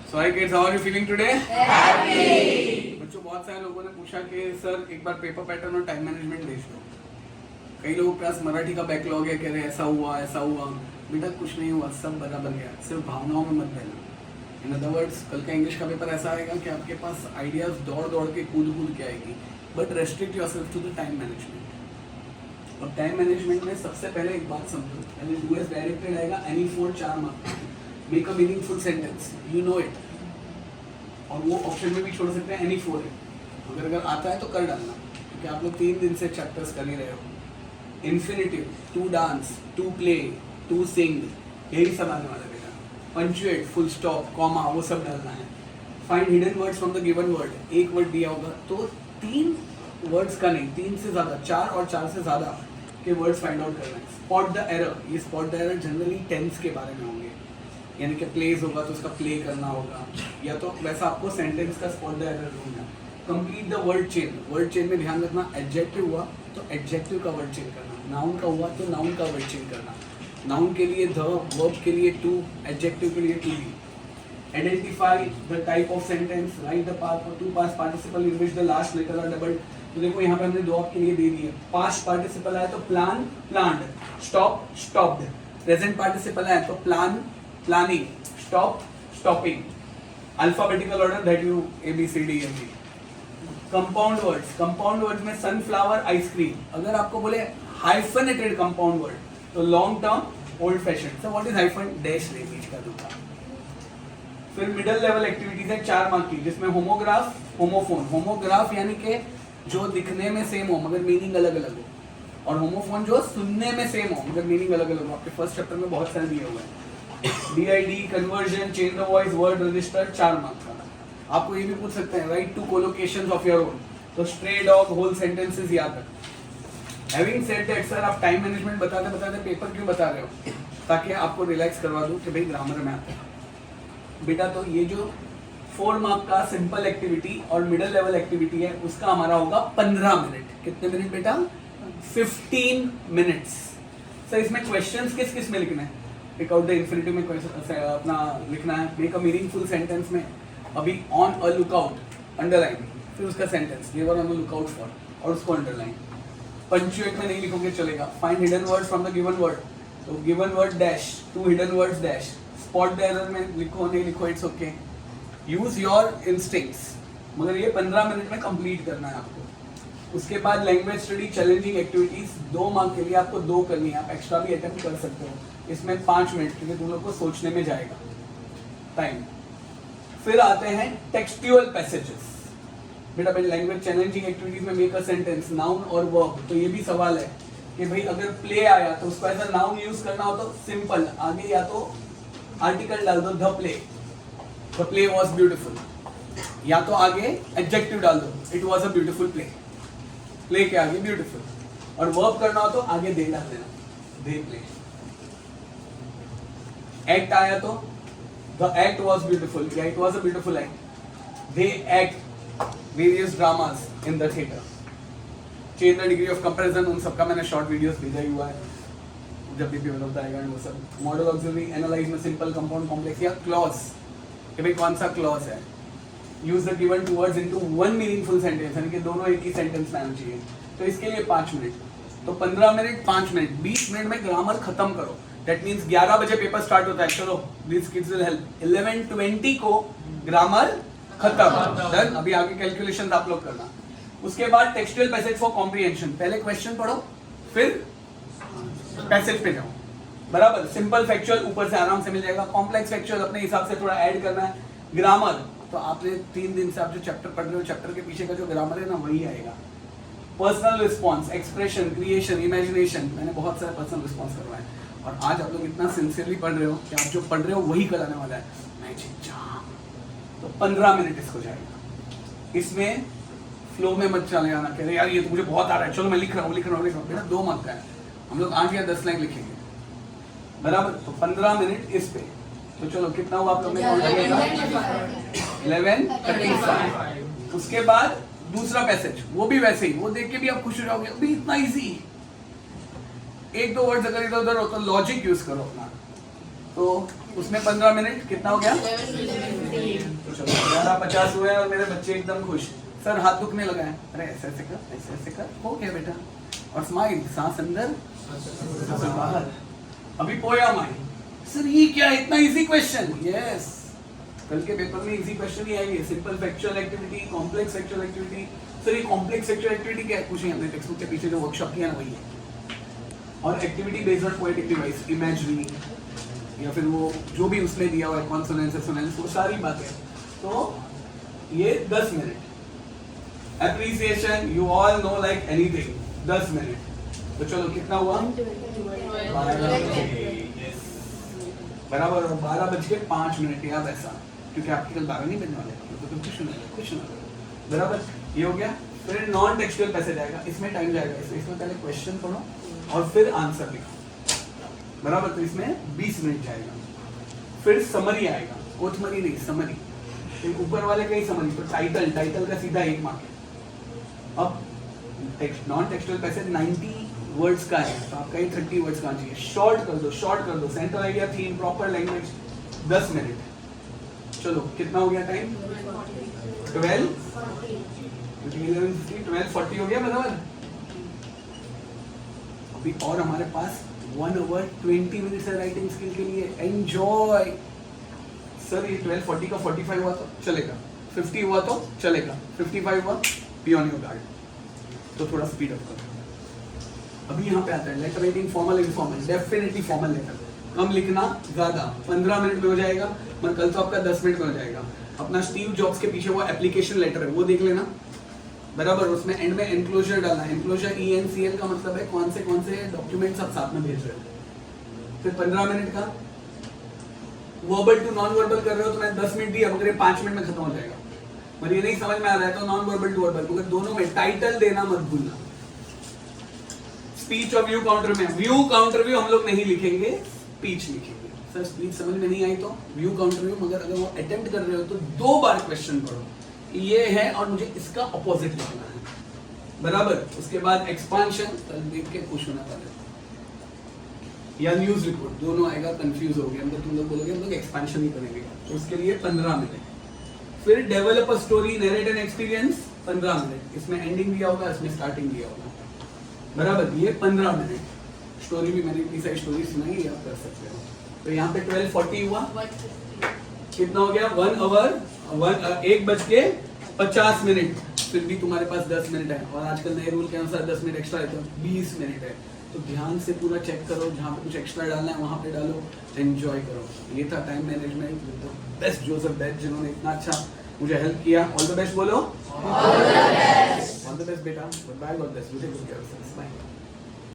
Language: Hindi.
So hi kids, how are you feeling today? Happy. बच्चों बहुत सारे लोगों ने पूछा कि सर एक बार पेपर पैटर्न और टाइम मैनेजमेंट भेज दो। कई लोगों के पास मराठी का बैकलॉग है, कह रहे ऐसा हुआ। बेटा कुछ नहीं हुआ, सब बराबर गया, सिर्फ भावनाओं में मत देना। इन अदर वर्ड्स कल का इंग्लिश का पेपर ऐसा आएगा कि आपके पास आइडियाज दौड़ के कूद के आएगी, but restrict yourself to the time management. और टाइम मैनेजमेंट में सबसे पहले एक बात समझो, पहले डूएस डायरेक्टेड आएगा any for 4 marks, make a meaningful sentence, you know it. और वो ऑप्शन में भी छोड़ सकते हैं एनी फॉर है, अगर आता है तो कर डालना, क्योंकि आप लोग 3 दिन से चैप्टर्स कर ही रहे हो। Infinitive, to dance, to play, to sing, यही सब आने वाला बेटा। पंचुएट, फुल स्टॉप, कॉमा, वो सब डालना है। Find hidden words from the given word, एक वर्ड दिया होगा तो 3 वर्ड्स का नहीं, 3 से ज़्यादा, 4 और 4 से ज़्यादा के वर्ड्स फाइंड आउट करना है। स्पॉट द एरर, ये spot the error generally tense के बारे में होंगे, यानी कि प्लेस होगा तो उसका प्ले करना होगा, या तो वैसा आपको सेंटेंस का स्पॉट द एरर ढूंढना। Complete the word chain, word chain में ध्यान रखना, एडजेक्टिव हुआ तो एडजेक्टिव का वर्ड चेन करना, नाउन का हुआ तो नाउन का वर्ड चेन करना। नाउन के लिए द, वर्ब के लिए टू, एडजेक्टिव के लिए to be. Identify the type of sentence, write the two past participle in which the last letter are doubled. तो देखो यहाँ पे हमने 2 आपके लिए दे दिए। पास्ट पार्टिसिपल है तो plan, planned, stop, stopped. Present participle है तो plan, planning, stop, stopping. Alphabetical order that you ABCDEFG। Compound words में सनफ्लावर, आइसक्रीम। अगर आपको बोले हाइफनेटेड कंपाउंड वर्ड तो long term, old fashion. So what is hyphen, dash ले बीच का दूंगा। फिर मिडिल लेवल एक्टिविटीज है 4 मार्क की, जिसमें होमोग्राफ, होमोफोन। होमोग्राफ यानी कि जो दिखने में सेम हो मगर मीनिंग अलग अलग हो, और होमोफोन जो सुनने में सेम हो मगर मीनिंग अलग अलग हो। आपके फर्स्ट चैप्टर में बहुत सारे दिए हुए हैं। DID, conversion, change the voice, word register, 4 marks का। आपको ये भी पूछ सकते हैं, write two collocations of your own, तो स्ट्रे डॉग, होल सेंटेंसेस याद रख। हैविंग सेड दैट सर, आप टाइम मैनेजमेंट बताते पेपर क्यों बता रहे हो, ताकि आपको रिलैक्स करवा दूं कि भाई ग्रामर में आता है बेटा। तो ये जो 4 मार्क का सिंपल एक्टिविटी और मिडिल लेवल एक्टिविटी है, उसका हमारा होगा 15 मिनट। कितने मिनट बेटा, 15 मिनट्स। सर इसमें क्वेश्चंस किस किस में लिखना है, पिक आउट द इन्फिनिटिव में अपना लिखना है, मेक अ मीनिंगफुल सेंटेंस में अभी ऑन अ लुकआउट, अंडरलाइन, फिर उसका sentence they were on a lookout for, और उसको अंडरलाइन। पंचुएट में नहीं लिखोगे चलेगा। Find hidden words from the given word, तो given word dash, 2 hidden words dash. Spot the error में लिखो नहीं लिखो it's okay, use your instincts, मगर ये 15 मिनट में कंप्लीट करना है आपको। उसके बाद language study challenging activities 2 mark के लिए आपको 2 करनी है, आप एक्स्ट्रा भी अटेम्प्ट कर सकते हो। इसमें 5 मिनट, क्योंकि तुम लोग को सोचने में जाएगा टाइम। फिर आते हैं टेक्सचुअल पैसेजेस। बेटा भाई लैंग्वेज चैलेंजिंग एक्टिविटीज में मेक अ सेंटेंस, नाउन और वर्ब। तो ये भी सवाल है कि भाई अगर प्ले आया तो उसको एज अ नाउन यूज करना हो तो सिंपल, आगे या तो आर्टिकल डाल दो, द प्ले वॉज ब्यूटिफुल, या तो आगे एडजेक्टिव डाल दो, it was a beautiful play. Play के आगे ब्यूटिफुल, और वर्ब करना हो तो आगे दे डाल देना, दे प्ले। एक्ट आया तो द एक्ट वॉज ब्यूटिफुल, या it was a beautiful act. They act various dramas in the theatre. Change the degree of comparison, उन सबका मैंने शॉर्ट वीडियोस भेजा ही हुआ है, जब भी पेपर होता है वो सब। मॉडल ऑक्सिलरी, एनालाइज में सिंपल, कंपाउंड, कॉम्प्लेक्स, या क्लॉज कि भाई कौन सा क्लॉज है। Use the given 2 words into 1 meaningful sentence, यानी कि दोनों एक ही सेंटेंस में आना चाहिए, तो इसके लिए 5 मिनट। तो 15 मिनट, 5 मिनट, 20 मिनट में ग्रामर खत्म करो। दैट मीन्स 11 बजे पेपर स्टार्ट होता है, चलो दिस किड्स विल हेल्प। 11:20 को ग्रामर खत्म, डन। अभी आगे कैलकुलेशन आप लोग करना। उसके बाद टेक्सचुअल पैसेज फॉर कॉम्प्रिहेंशन, पहले क्वेश्चन पढ़ो फिर पैसेज पे जाओ, बराबर। सिंपल फैक्चुअल ऊपर से आराम से मिल जाएगा, कॉम्प्लेक्स फैक्चुअल अपने हिसाब से थोड़ा ऐड करना है। ग्रामर तो आपने 3 दिन से आप जो चैप्टर पढ़ रहे हो, चैप्टर के पीछे का जो ग्रामर है ना वही आएगा। Personal response, expression, creation, imagination, मैंने बहुत सारे पर्सनल रिस्पॉन्स करवाए, और आज आप लोग इतना सिंसियरली पढ़ रहे हो कि आप जो पढ़ रहे हो वही कराने वाला है मैजिक जाम। तो 15 मिनट इसको जाएगा। इसमें फ्लो में मत चले आना, कह रहे यार ये तो मुझे बहुत आ रहा है, चलो मैं लिख रहा हूँ बेटा 2 मार्क का है, हम लोग 8 या 10 लाइन लिखेंगे, बराबर। तो 15 मिनट इस पे। तो चलो कितना हुआ आप लोग ने, 11:35। उसके बाद दूसरा पैसेज, वो भी वैसे ही, वो देख के भी आप खुश हो जाओगे, अभी इतना इजी। 1-2 वर्ड्स अगर इधर उधर हो तो लॉजिक यूज करो अपना। तो उसमें 15 मिनट, कितना हो गया, अच्छा 50 हुए और मेरे बच्चे एकदम खुश, सर हाथ दुखने लगा है, अरे ऐसे ऐसे कर, ऐसे ऐसे कर, हो गया बेटा, और स्माइल, सांस अंदर सांस बाहर। अभी पोयम आई, सर ये क्या इतना इजी क्वेश्चन, यस कल के पेपर में इजी क्वेश्चन ही आएंगे, simple factual activity, complex factual activity. Sir ये कॉम्प्लेक्स फैक्चुअल एक्टिविटी क्या है, पूछेंगे हमने टेक्स्ट बुक के पीछे जो वर्कशॉप किया ना वही है। और activity based on poetic device, imagery या फिर वो जो भी उसमें दिया हुआ है, कॉन्सोनेंस एसोनेंस, वो सारी बातें। तो ये 10 minute. Appreciation you all know like anything, 10 minute. तो चलो कितना हुआ, 12 बराबर, 12:05 याद ऐसा, क्योंकि आपके कल 12 नहीं बजने वाले, तो कुछ ना बराबर, ये हो गया। फिर नॉन टेक्सचुअल पैसेज आएगा, इसमें टाइम जाएगा, इसमें पहले क्वेश्चन पढ़ो और फिर आंसर लिखो, बराबर, तो इसमें 20 मिनट जाएगा। फिर समरी आएगा, कोथमरी नहीं समरी, फिर ऊपर वाले का ही समरी, तो टाइटल का सीधा 1 मार्क है। अब नॉन टेक्सचुअल पैसेज 90 वर्ड्स का है, तो आपका ही 30 वर्ड्स का चाहिए, शॉर्ट कर दो, central idea, theme, proper language, 10 minute. चलो कितना हो गया टाइम, 12:40 हो गया बराबर। अभी और हमारे पास 1 hour 20 मिनट्स है राइटिंग स्किल के लिए, एंजॉय। सर ये 12:40 का 45 हुआ तो चलेगा, 50 हुआ तो चलेगा, 55 हुआ बी ऑन योर गार्ड, तो थोड़ा स्पीड अप करो। अभी यहाँ पे आता है letter writing, formal informal, definitely formal letter, कम लिखना ज्यादा, 15 मिनट में हो जाएगा, मगर कल तो आपका 10 मिनट में हो जाएगा। अपना स्टीव जॉब्स के पीछे वो एप्लीकेशन लेटर है, वो देख लेना, बराबर, उसमें एंड में एनक्लोजर डालना है। एनक्लोजर ENCL का मतलब है कौन से डॉक्यूमेंट्स आप साथ में भेज रहे हो। फिर 15 मिनट का वर्बल टू नॉन वर्बल कर रहे हो तो मैं 10 मिनट दिया, मगर 5 मिनट में खत्म हो जाएगा। पर ये नहीं समझ में आ रहा है तो नॉन वर्बल टू वर्बल, मगर दोनों में टाइटल देना मत भूलना। स्पीच और व्यू काउंटर में, व्यू काउंटर व्यू हम लोग नहीं लिखेंगे, स्पीच लिखेंगे। सर स्पीच समझ में नहीं आई तो व्यू काउंटर व्यू, मगर अगर वो अटेम्प्ट कर रहे हो तो 2 बार क्वेश्चन पढ़ो, ये है और मुझे इसका अपोजिट लिखना है, बराबर। उसके बाद एक्सपांशन, कल देख के खुश होना पड़ेगा, या न्यूज रिपोर्ट, दोनों आएगा, कंफ्यूज हो गया, तुम लोग बोलोगे हम लोग एक्सपांशन ही करेंगे, तो उसके लिए 15 मिनट। फिर develop a story, narrate an experience, 15 minute, इसमें एंडिंग दिया होगा, इसमें स्टार्टिंग दिया होगा, बराबर, ये 15 मिनट। स्टोरी भी मैंने इतनी सारी स्टोरी सुनाई, आप कर सकते हो। तो यहाँ पे 12:40 हुआ, कितना हो गया, 1 hour 1:50। फिर भी तुम्हारे पास 10 मिनट है, और आजकल नए रूल के अनुसार 10 मिनट एक्स्ट्रा है तो 20 मिनट है। तो ध्यान से पूरा चेक करो, जहाँ पे कुछ एक्स्ट्रा डालना है वहाँ पे डालो, एंजॉय करो। ये था time management with the best Joseph batch, जिन्होंने इतना अच्छा मुझे हेल्प किया। ऑल द बेस्ट बोलो, ऑल द बेस्ट बेटा, good bye, God bless you, take care of yourself, bye.